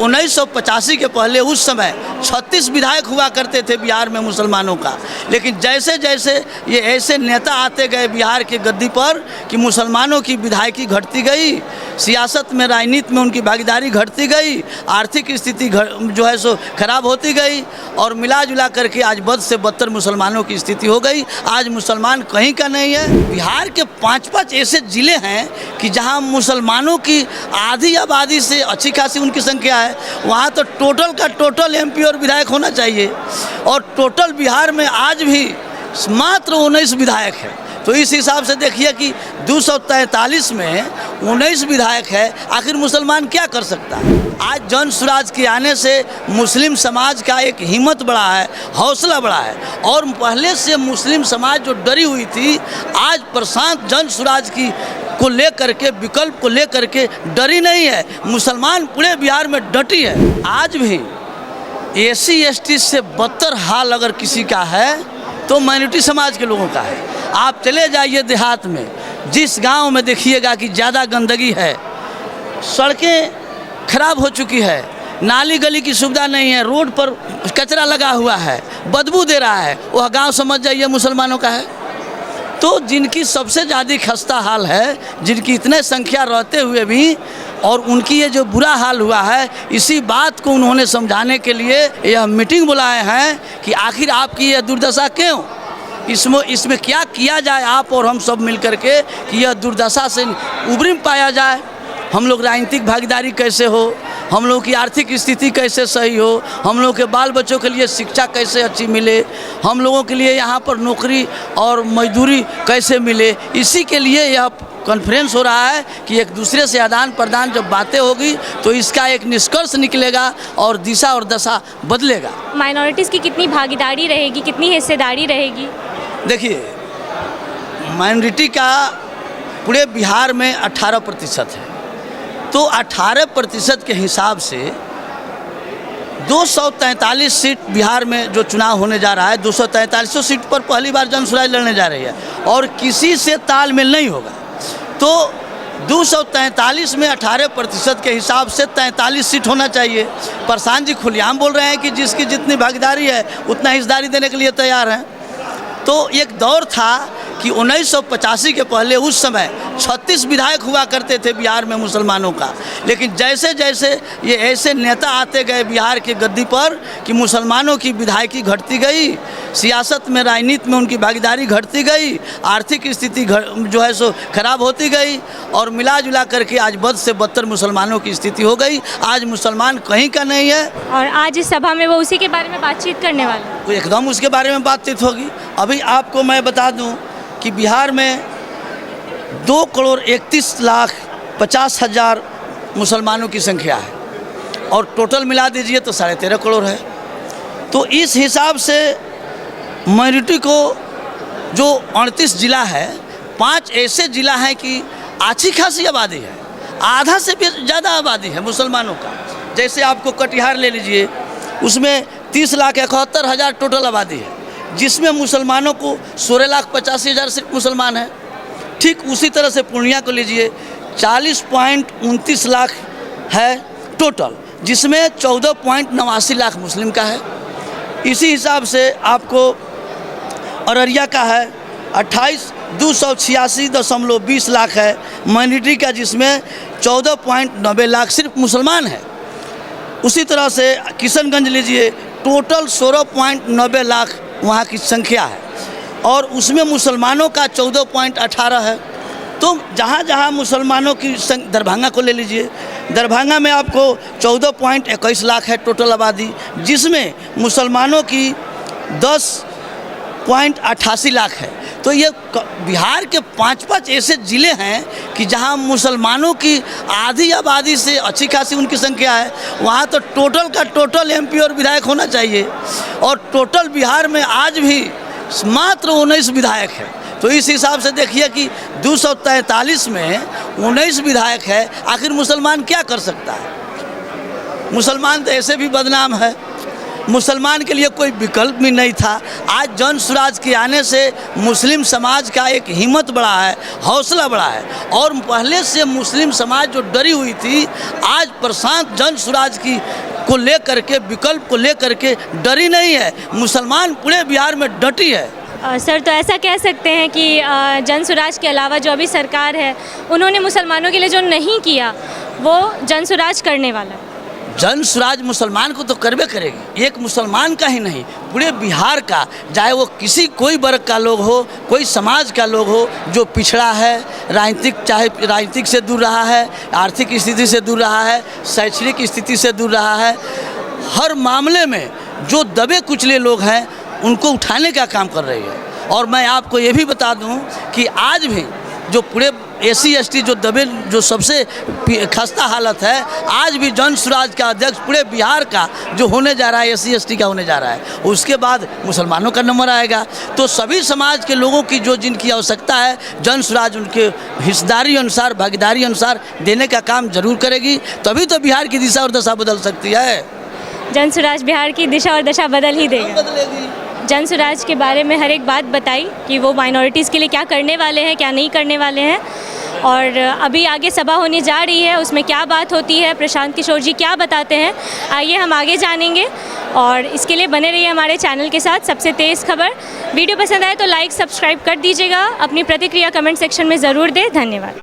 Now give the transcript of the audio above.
1985 के पहले उस समय 36 विधायक हुआ करते थे बिहार में मुसलमानों का, लेकिन जैसे जैसे ये ऐसे नेता आते गए बिहार की गद्दी पर कि मुसलमानों की विधायकी घटती गई, सियासत में राजनीति में उनकी भागीदारी घटती गई, आर्थिक स्थिति जो है सो खराब होती गई और मिला जुला करके आज बद से बदतर मुसलमानों की स्थिति हो गई। आज मुसलमान कहीं का नहीं है। बिहार के 5-5 ऐसे ज़िले हैं कि जहां मुसलमानों की आधी आबादी से अच्छी खासी उनकी संख्या है, वहाँ तो टोटल का टोटल एमपी और विधायक होना चाहिए और टोटल बिहार में आज भी मात्र 19 विधायक है। तो इस हिसाब से देखिए कि 243 में 19 विधायक है, आखिर मुसलमान क्या कर सकता है। आज जन स्वराज के आने से मुस्लिम समाज का एक हिम्मत बढ़ा है, हौसला बढ़ा है और पहले से मुस्लिम समाज जो डरी हुई थी, आज प्रशांत जन स्वराज की को लेकर के, विकल्प को लेकर के डरी नहीं है। मुसलमान पूरे बिहार में डटी है। आज भी एसी एसटी से बदतर हाल अगर किसी का है तो माइनॉरिटी समाज के लोगों का है। आप चले जाइए देहात में, जिस गांव में देखिएगा कि ज़्यादा गंदगी है, सड़कें खराब हो चुकी है, नाली गली की सुविधा नहीं है, रोड पर कचरा लगा हुआ है, बदबू दे रहा है, वह गांव समझ जाइए मुसलमानों का है। तो जिनकी सबसे ज़्यादा खस्ता हाल है, जिनकी इतने संख्या रहते हुए भी और उनकी ये जो बुरा हाल हुआ है, इसी बात को उन्होंने समझाने के लिए यह मीटिंग बुलाए हैं कि आखिर आपकी यह दुर्दशा क्यों, इसमें क्या किया जाए आप और हम सब मिल कर के कि यह दुर्दशा से उबरी पाया जाए। हम लोग राजनीतिक भागीदारी कैसे हो, हम लोग की आर्थिक स्थिति कैसे सही हो, हम लोग के बाल बच्चों के लिए शिक्षा कैसे अच्छी मिले, हम लोगों के लिए यहाँ पर नौकरी और मजदूरी कैसे मिले, इसी के लिए यह कॉन्फ्रेंस हो रहा है कि एक दूसरे से आदान प्रदान जब बातें होगी तो इसका एक निष्कर्ष निकलेगा और दिशा और दशा बदलेगा। माइनॉरिटीज़ की कितनी भागीदारी रहेगी, कितनी हिस्सेदारी रहेगी? देखिए, माइनॉरिटी का पूरे बिहार में 18% है, तो 18% के हिसाब से 243 सीट बिहार में जो चुनाव होने जा रहा है, 243 सीट पर पहली बार जन स्वराज लड़ने जा रही है और किसी से तालमेल नहीं होगा। तो 243 में 18% के हिसाब से 43 सीट होना चाहिए। प्रशांत जी खुलेआम बोल रहे हैं कि जिसकी जितनी भागीदारी है उतना हिस्सेदारी देने के लिए तैयार हैं। तो एक दौर था कि 1985 के पहले उस समय 36 विधायक हुआ करते थे बिहार में मुसलमानों का, लेकिन जैसे जैसे ये ऐसे नेता आते गए बिहार की गद्दी पर कि मुसलमानों की विधायकी घटती गई, सियासत में राजनीति में उनकी भागीदारी घटती गई, आर्थिक स्थिति जो है सो खराब होती गई और मिला जुला करके आज बद से बदतर मुसलमानों की स्थिति हो गई। आज मुसलमान कहीं का नहीं है और आज इस सभा में वो उसी के बारे में बातचीत करने वाले हैं। तो एकदम उसके बारे में बातचीत होगी। अभी आपको मैं बता दूं कि बिहार में 2,31,50,000 मुसलमानों की संख्या है और टोटल मिला दीजिए तो 13.5 करोड़ है। तो इस हिसाब से माइनॉरिटी को जो 38 जिला है, 5 ऐसे जिला हैं कि अच्छी खासी आबादी है, आधा से भी ज़्यादा आबादी है मुसलमानों का। जैसे आपको कटिहार ले लीजिए, उसमें 30,71,000 टोटल आबादी है, जिसमें मुसलमानों को 16,85,000 सिर्फ मुसलमान हैं। ठीक उसी तरह से पूर्णिया को लीजिए, 40.29 लाख है टोटल, जिसमें 14.89 लाख मुस्लिम का है। इसी हिसाब से आपको अररिया का है 286.20 लाख है माइनॉरिटी का, जिसमें 14.90 लाख सिर्फ मुसलमान है। उसी तरह से किशनगंज लीजिए, टोटल 16.90 लाख वहाँ की संख्या है और उसमें मुसलमानों का 14.18 है। तो जहाँ जहाँ मुसलमानों की दरभंगा को ले लीजिए, दरभंगा में आपको 14.21 लाख है टोटल आबादी, जिसमें मुसलमानों की 10.88 लाख है। तो ये बिहार के 5-5 ऐसे ज़िले हैं कि जहां मुसलमानों की आधी आबादी से अच्छी खासी उनकी संख्या है, वहां तो टोटल का टोटल एमपी और विधायक होना चाहिए और टोटल बिहार में आज भी मात्र 19 विधायक है। तो इस हिसाब से देखिए कि 243 में 19 विधायक है, आखिर मुसलमान क्या कर सकता है। मुसलमान तो ऐसे भी बदनाम है। मुसलमान के लिए कोई विकल्प भी नहीं था। आज जन स्वराज के आने से मुस्लिम समाज का एक हिम्मत बढ़ा है, हौसला बढ़ा है। और पहले से मुस्लिम समाज जो डरी हुई थी, आज प्रशांत जन स्वराज की को लेकर के, विकल्प को लेकर के डरी नहीं है। मुसलमान पूरे बिहार में डटी है। सर, तो ऐसा कह सकते हैं कि जन स्वराज के अलावा जो अभी सरकार है, उन्होंने मुसलमानों के लिए जो नहीं किया वो जन स्वराज करने वाला है। जन स्वराज मुसलमान को तो करबे करेगी, एक मुसलमान का ही नहीं, पूरे बिहार का, चाहे वो कोई वर्ग का लोग हो, कोई समाज का लोग हो जो पिछड़ा है, चाहे राजनीतिक से दूर रहा है, आर्थिक स्थिति से दूर रहा है, शैक्षणिक स्थिति से दूर रहा है, हर मामले में जो दबे कुचले लोग हैं उनको उठाने का काम कर रही है। और मैं आपको ये भी बता दूं कि आज भी जो पूरे SC ST जो दबे, जो सबसे खस्ता हालत है, आज भी जन स्वराज का अध्यक्ष पूरे बिहार का जो होने जा रहा है, SC ST का होने जा रहा है, उसके बाद मुसलमानों का नंबर आएगा। तो सभी समाज के लोगों की जो जिनकी आवश्यकता है, जन स्वराज उनके हिस्सेदारी अनुसार, भागीदारी अनुसार देने का काम जरूर करेगी, तभी तो बिहार की दिशा और दशा बदल सकती है। जन स्वराज बिहार की दिशा और दशा बदल ही देगा। बदलेगी। जन स्वराज के बारे में हर एक बात बताई कि वो माइनॉरिटीज़ के लिए क्या करने वाले हैं, क्या नहीं करने वाले हैं। और अभी आगे सभा होने जा रही है, उसमें क्या बात होती है, प्रशांत किशोर जी क्या बताते हैं, आइए हम आगे जानेंगे। और इसके लिए बने रहिए हमारे चैनल के साथ। सबसे तेज़ खबर। वीडियो पसंद आए तो लाइक, सब्सक्राइब कर दीजिएगा। अपनी प्रतिक्रिया कमेंट सेक्शन में ज़रूर दें। धन्यवाद।